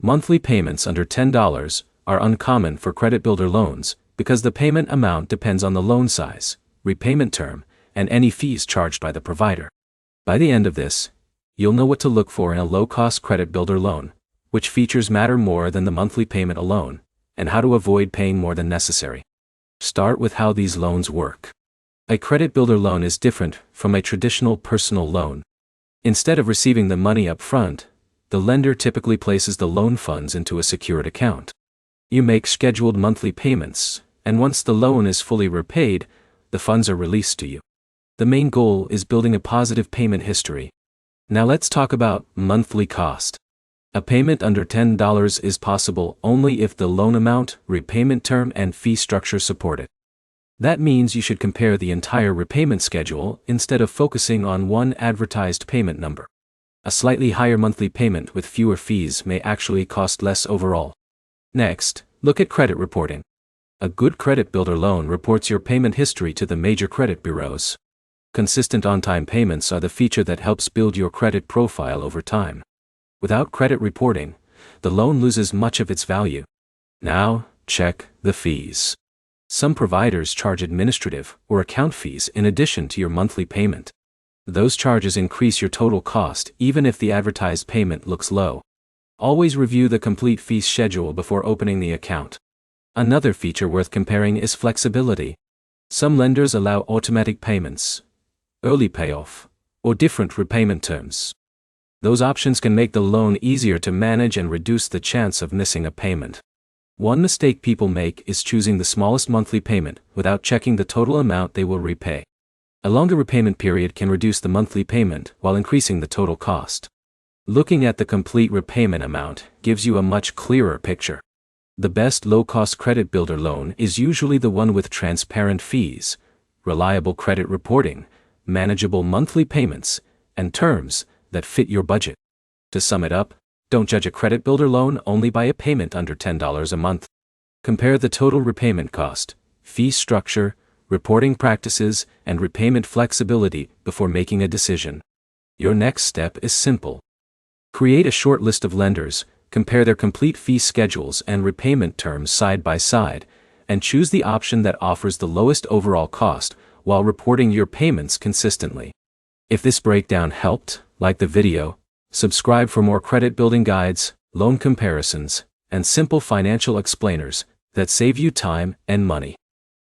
Monthly payments under $10 are uncommon for credit builder loans because the payment amount depends on the loan size, repayment term, and any fees charged by the provider. By the end of this, you'll know what to look for in a low-cost credit builder loan, which features matter more than the monthly payment alone, and how to avoid paying more than necessary. Start with how these loans work. A credit builder loan is different from a traditional personal loan. Instead of receiving the money up front, the lender typically places the loan funds into a secured account. You make scheduled monthly payments, and once the loan is fully repaid, the funds are released to you. The main goal is building a positive payment history. Now let's talk about monthly cost. A payment under $10 is possible only if the loan amount, repayment term, and fee structure support it. That means you should compare the entire repayment schedule instead of focusing on one advertised payment number. A slightly higher monthly payment with fewer fees may actually cost less overall. Next, look at credit reporting. A good credit builder loan reports your payment history to the major credit bureaus. Consistent on-time payments are the feature that helps build your credit profile over time. Without credit reporting, the loan loses much of its value. Now, check the fees. Some providers charge administrative or account fees in addition to your monthly payment. Those charges increase your total cost even if the advertised payment looks low. Always review the complete fee schedule before opening the account. Another feature worth comparing is flexibility. Some lenders allow automatic payments, early payoff, or different repayment terms. Those options can make the loan easier to manage and reduce the chance of missing a payment. One mistake people make is choosing the smallest monthly payment without checking the total amount they will repay. A longer repayment period can reduce the monthly payment while increasing the total cost. Looking at the complete repayment amount gives you a much clearer picture. The best low-cost credit builder loan is usually the one with transparent fees, reliable credit reporting, manageable monthly payments, and terms that fit your budget. To sum it up, don't judge a credit builder loan only by a payment under $10 a month. Compare the total repayment cost, fee structure, reporting practices, and repayment flexibility before making a decision. Your next step is simple. Create a short list of lenders, compare their complete fee schedules and repayment terms side by side, and choose the option that offers the lowest overall cost while reporting your payments consistently. If this breakdown helped, like the video, subscribe for more credit building guides, loan comparisons, and simple financial explainers that save you time and money.